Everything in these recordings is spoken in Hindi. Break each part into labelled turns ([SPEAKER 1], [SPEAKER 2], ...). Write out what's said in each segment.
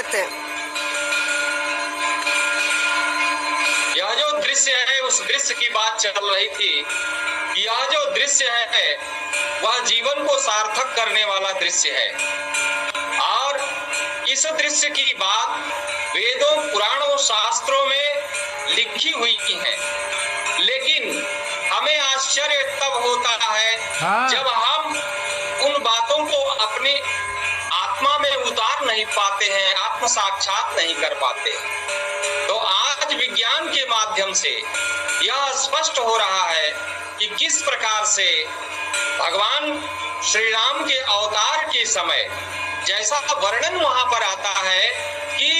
[SPEAKER 1] सकते हैं?
[SPEAKER 2] यह जो दृश्य है उस दृश्य की बात चल रही थी। यह जो दृश्य है वह जीवन को सार्थक करने वाला दृश्य है और इस दृश्य की बात वेदों, पुराणों, शास्त्रों में लिखी हुई है। लेकिन हमें आश्चर्य तब होता है जब हम उन बातों को अपने आत्मा में उतार नहीं पाते हैं, आत्म साक्षात नहीं कर पाते। तो आज विज्ञान के माध्यम से यह स्पष्ट हो रहा है कि किस प्रकार से भगवान श्री राम के अवतार के समय जैसा वर्णन वहां पर आता है कि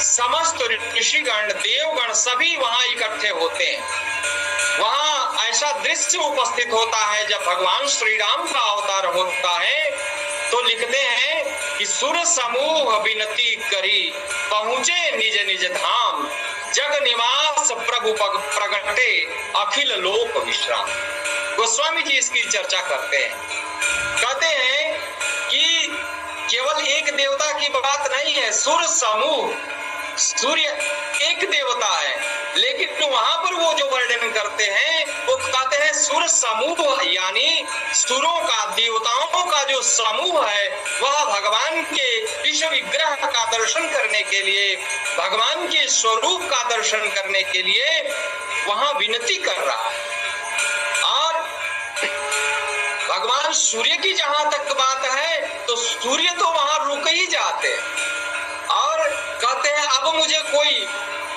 [SPEAKER 2] समस्त ऋषिगण, देवगण सभी वहां इकट्ठे होते हैं। वहां ऐसा दृश्य उपस्थित होता है जब भगवान श्री राम का अवतार होता है तो लिखते हैं कि सुर समूह विनती करी पहुंचे निज निज धाम, जग निवास प्रभु प्रगटे अखिल लोक विश्राम। गोस्वामी जी इसकी चर्चा करते हैं, कहते हैं कि केवल एक देवता की बात नहीं है, सुर समूह, सूर्य एक देवता है, लेकिन वहां पर वो जो वर्णन करते हैं वो कहते हैं सुर समूह, यानी सुरों का, देवताओं का जो समूह है वह भगवान के विश्व विग्रह का दर्शन करने के लिए, भगवान के स्वरूप का दर्शन करने के लिए वहां विनती कर रहा है। और भगवान सूर्य की जहां तक बात है तो सूर्य तो वहां रुक ही जाते और कहते हैं अब मुझे कोई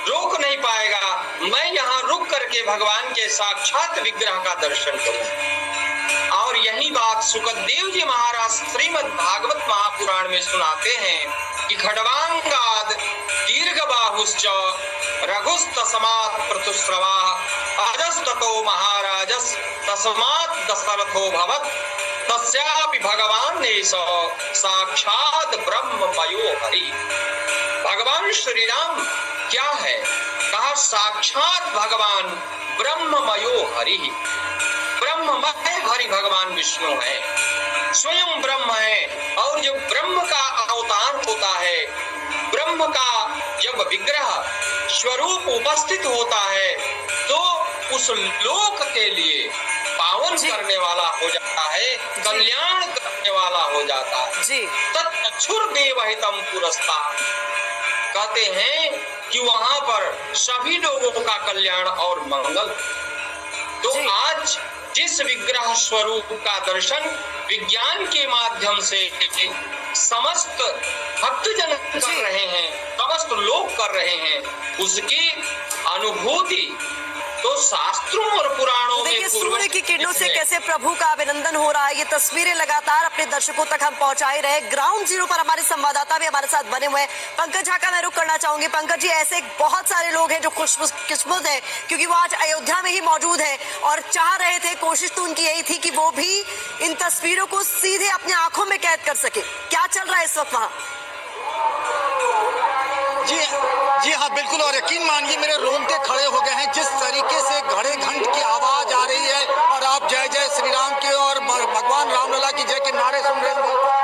[SPEAKER 2] रोक नहीं पाएगा, मैं यहाँ रुक करके भगवान के साक्षात विग्रह का दर्शन करूं। और यही बात सुखदेव जी महाराज श्रीमद् भागवत महापुराण में सुनाते हैं कि खड्वांगाद दीर्घ बाहुश्च रघुस्तस्मात् प्रतुस्रवा अजस्ततो महाराजस् तस्मात् दशरथो भवत् तस्यापि भगवान साक्षात ब्रह्ममयो हरि। भगवान श्री राम क्या है? कहा साक्षात भगवान ब्रह्ममयो हरि। ब्रह्ममय हरि भगवान विष्णु है, स्वयं ब्रह्म है। और जब ब्रह्म का अवतार होता है, ब्रह्म का जब विग्रह स्वरूप उपस्थित होता है तो उस लोक के लिए पावन करने वाला हो जाता है, कल्याण करने वाला हो जाता है। तत्क्षुर्देवहितम पुरस्तात्, कहते हैं कि वहां पर सभी लोगों का कल्याण और मंगल। तो आज जिस विग्रह स्वरूप का दर्शन विज्ञान के माध्यम से समस्त भक्तजन कर रहे हैं, समस्त लोग कर रहे हैं, उसकी अनुभूति तो शास्त्रों और पुराणों में
[SPEAKER 1] सूर्य की किरणों से कैसे प्रभु का अभिनंदन हो रहा है, ये तस्वीरें लगातार अपने दर्शकों तक हम पहुंचाए रहे। ग्राउंड जीरो पर हमारे संवाददाता भी हमारे साथ बने हुए हैं। पंकज झा का मैं रुख करना चाहूंगी। पंकज जी, ऐसे बहुत सारे लोग हैं जो खुशकिस्मत हैं क्योंकि वो आज अयोध्या में ही मौजूद हैं और चाह रहे थे, कोशिश तो उनकी यही थी कि वो भी इन तस्वीरों को सीधे अपनी आंखों में कैद कर सके। क्या चल रहा है इस वक्त वहाँ?
[SPEAKER 3] जी हाँ, बिल्कुल। और यकीन मानिए मेरे रोंगटे खड़े हो गए हैं जिस तरीके से घड़े घंट की आवाज आ रही है और आप जय जय श्री राम के और भगवान रामलला की जय के नारे सुन रहे हैं।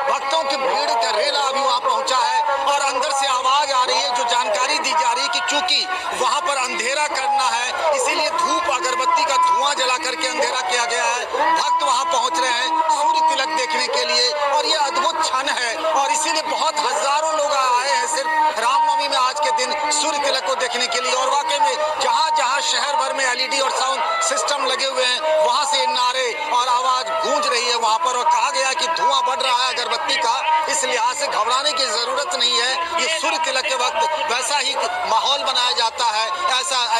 [SPEAKER 3] भक्तों की भीड़ का रेला अभी वहाँ पहुंचा है और अंदर से आवाज आ रही है जो जानकारी दी जा रही है कि चूंकि वहाँ पर अंधेरा करना है इसीलिए धूप अगरबत्ती का धुआं जला करके अंधेरा किया गया है। भक्त वहाँ पहुंच रहे हैं सूर्य तिलक देखने के लिए और ये अद्भुत क्षण है और इसीलिए बहुत हजारों लोग आए हैं सिर्फ रामनवमी में आज के दिन सूर्य तिलक को देखने के लिए। और वाकई में जहाँ जहाँ शहर भर में एलईडी और साउंड सिस्टम लगे हुए हैं वहाँ से नारे और आवाज गूंज रही है वहाँ पर। और कहा गया कि धुआं बढ़ रहा है अगरबत्ती का, इस लिहाज से घबराने की जरूरत नहीं है। ये सूर्य तिलक के वक्त वैसा ही माहौल बनाया जाता है,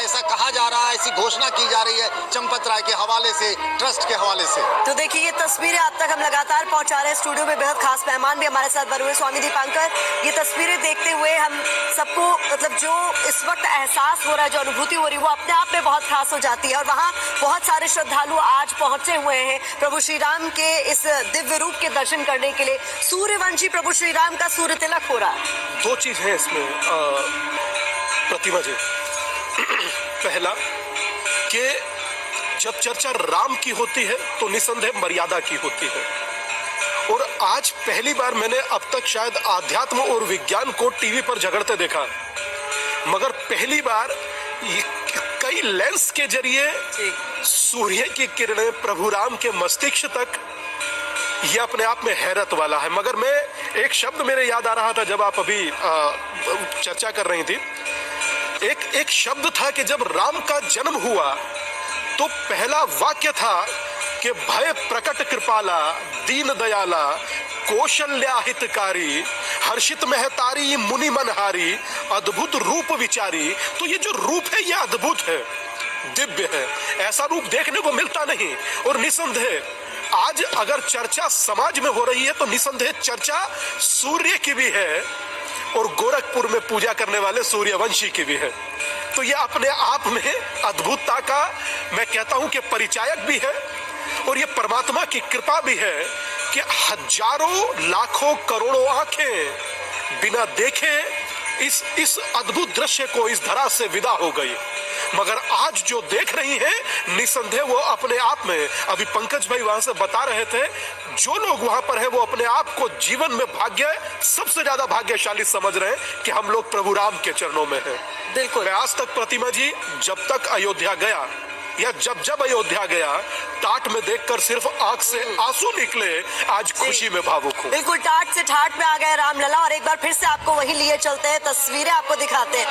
[SPEAKER 3] ऐसा कहा जा रहा है, ऐसी घोषणा की जा रही है चंपत राय के हवाले से, ट्रस्ट के हवाले से।
[SPEAKER 1] तो देखिए ये तस्वीरें आप तक हम लगातार पहुंचा रहे हैं। स्टूडियो में बेहद खास मेहमान भी हमारे साथ बने हुए स्वामी दीपांकर। ये तस्वीरें देखते हुए हम सबको मतलब जो इस वक्त एहसास हो रहा है, जो अनुभूति हो रही है वो अपने आप में बहुत खास हो जाती है। और वहाँ बहुत सारे श्रद्धालु आज पहुंचे हुए हैं प्रभु श्री राम के इस दिव्य रूप के दर्शन करने के लिए। सूर्यवंशी प्रभु श्री राम का सूर्य तिलक हो रहा है।
[SPEAKER 4] दो चीज है इसमें प्रतिभा जी। पहला कि जब चर्चा राम की होती है तो निसंदेह मर्यादा की होती है और आज पहली बार मैंने अब तक शायद आध्यात्म और विज्ञान को टीवी पर झगड़ते देखा, मगर पहली बार कई लेंस के जरिए सूर्य की किरणें प्रभु राम के मस्तिष्क तक, यह अपने आप में हैरत वाला है। मगर मैं एक शब्द मेरे याद आ रहा था जब आप अभी चर्चा कर रही थी, एक शब्द था कि जब राम का जन्म हुआ तो पहला वाक्य था कि भय प्रकट कृपाला दीन दयाला कौशल्या हितकारी हर्षित महतारी मुनि मनहारी अद्भुत रूप विचारी। तो ये जो रूप है ये अद्भुत है, दिव्य है, ऐसा रूप देखने को मिलता नहीं। और निसंदेह आज अगर चर्चा समाज में हो रही है तो निसंदेह चर्चा सूर्य की भी है और गोरखपुर में पूजा करने वाले सूर्यवंशी की भी है। तो ये अपने आप में अद्भुतता का मैं कहता हूं कि परिचायक भी है और ये परमात्मा की कृपा भी है कि हजारों लाखों करोड़ों आंखें बिना देखे इस अद्भुत दृश्य को इस धरा से विदा हो गई। मगर आज जो देख रही हैं निसंदेह वो अपने आप में, अभी पंकज भाई वहां से बता रहे थे, जो लोग वहां पर है वो अपने आप को जीवन में सबसे ज्यादा भाग्यशाली समझ रहे हैं कि हम लोग प्रभु राम के चरणों में हैं।
[SPEAKER 1] बिल्कुल।
[SPEAKER 4] मैं आज तक प्रतिमा जी जब तक अयोध्या गया या जब अयोध्या गया टाट में देखकर सिर्फ आंख से आंसू निकले, आज खुशी में भावुक हूँ।
[SPEAKER 1] बिल्कुल टाट से ठाट में आ गए रामलला और एक बार फिर से आपको वहीं लिए चलते हैं, तस्वीरें आपको दिखाते हैं।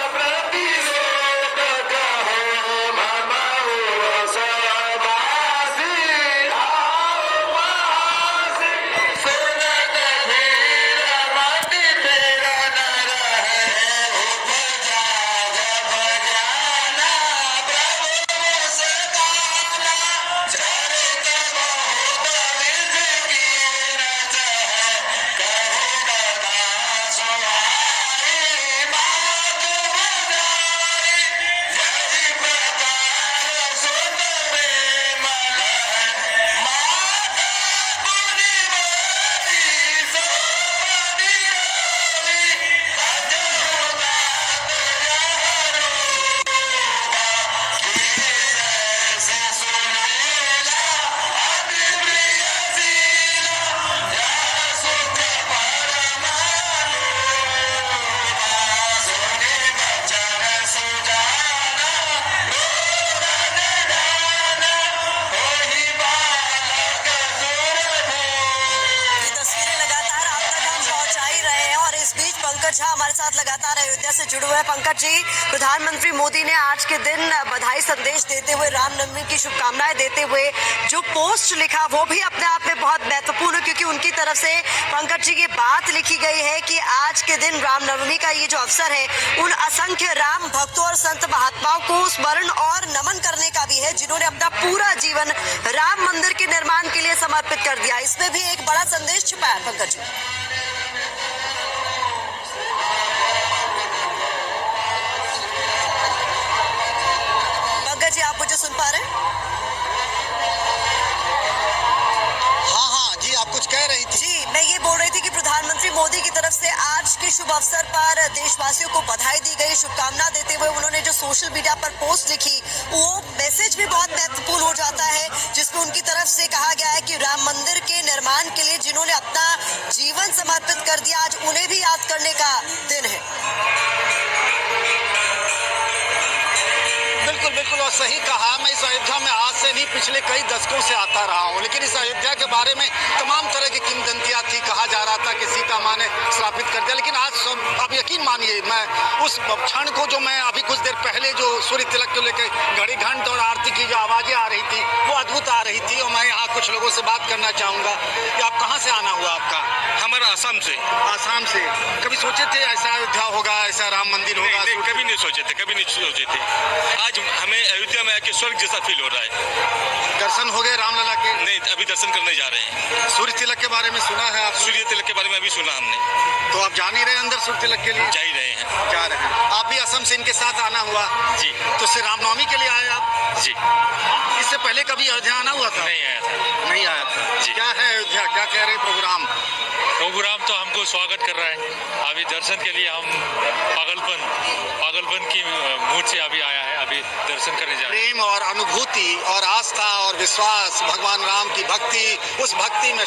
[SPEAKER 1] पंकज झा हमारे साथ लगातार अयोध्या से जुड़े हुए हैं। पंकज जी, प्रधानमंत्री मोदी ने आज के दिन बधाई संदेश देते हुए, रामनवमी की शुभकामनाएं देते हुए जो पोस्ट लिखा वो भी अपने आप में बहुत महत्वपूर्ण है, क्योंकि उनकी तरफ से पंकज जी ये बात लिखी गई है कि आज के दिन रामनवमी का ये जो अवसर है उन असंख्य राम भक्तों और संत महात्माओं को स्मरण और नमन करने का भी है जिन्होंने अपना पूरा जीवन राम मंदिर के निर्माण के लिए समर्पित कर दिया। इसमें भी एक बड़ा संदेश छुपा है पंकज जी। जी, आप मुझे सुन पा रहे हैं?
[SPEAKER 3] हाँ जी, आप कुछ कह रही थी।
[SPEAKER 1] जी, मैं ये बोल रही थी कि प्रधानमंत्री मोदी की तरफ से आज के शुभ अवसर पर देशवासियों को बधाई दी गई, शुभकामना देते हुए उन्होंने जो सोशल मीडिया पर पोस्ट लिखी वो मैसेज भी बहुत महत्वपूर्ण हो जाता है, जिसमें उनकी तरफ से कहा गया है कि राम मंदिर के निर्माण के लिए जिन्होंने अपना जीवन समर्पित कर दिया, आज उन्हें भी याद करने का दिन है।
[SPEAKER 3] बिल्कुल और सही कहा। मैं इस अयोध्या में आज से नहीं पिछले कई दशकों से आता रहा हूँ, लेकिन इस अयोध्या के बारे में तमाम तरह की किंवदंतियां थी। कहा जा रहा था कि सीता माँ ने श्रापित कर दिया, लेकिन आज आप यकीन मानिए, मैं उस क्षण को जो मैं अभी कुछ देर पहले जो सूर्य तिलक को लेकर घड़ी घंट और आरती की जो आवाजें आ रही थी वो अद्भुत आ रही थी। और मैं यहाँ कुछ लोगों से बात करना चाहूंगा कि आप कहाँ से आना हुआ आपका?
[SPEAKER 5] हमारा आसाम से।
[SPEAKER 3] आसाम से। कभी सोचे थे ऐसा अयोध्या होगा, ऐसा राम मंदिर होगा?
[SPEAKER 5] नहीं, कभी नहीं सोचे थे। आज हमें अयोध्या में आके स्वर्ग जैसा फील हो रहा है।
[SPEAKER 3] दर्शन हो गए रामलला के?
[SPEAKER 5] नहीं, अभी दर्शन करने जा रहे हैं।
[SPEAKER 3] सूर्य तिलक के बारे में सुना है आप?
[SPEAKER 5] सूर्य तिलक के बारे में अभी सुना हमने।
[SPEAKER 3] तो आप जा नहीं रहे अंदर सूर्य तिलक के लिए?
[SPEAKER 5] जा ही रहे हैं।
[SPEAKER 3] जा रहे हैं। आप भी असम से इनके साथ आना हुआ?
[SPEAKER 5] जी।
[SPEAKER 3] तो सिर्फ रामनवमी के लिए आए आप?
[SPEAKER 5] जी।
[SPEAKER 3] इससे पहले कभी अयोध्या आना हुआ था?
[SPEAKER 5] नहीं आया था।
[SPEAKER 3] नहीं आया था।
[SPEAKER 5] जी।
[SPEAKER 3] क्या है अयोध्या, क्या कह रहे प्रोग्राम
[SPEAKER 5] तो हमको स्वागत कर रहा है। अभी दर्शन के लिए हम पागलपन की मूड से अभी आया है, अभी दर्शन करने जा रहे हैं।
[SPEAKER 3] प्रेम और अनुभूति और आस्था और विश्वास, भगवान राम की भक्ति, उस भक्ति में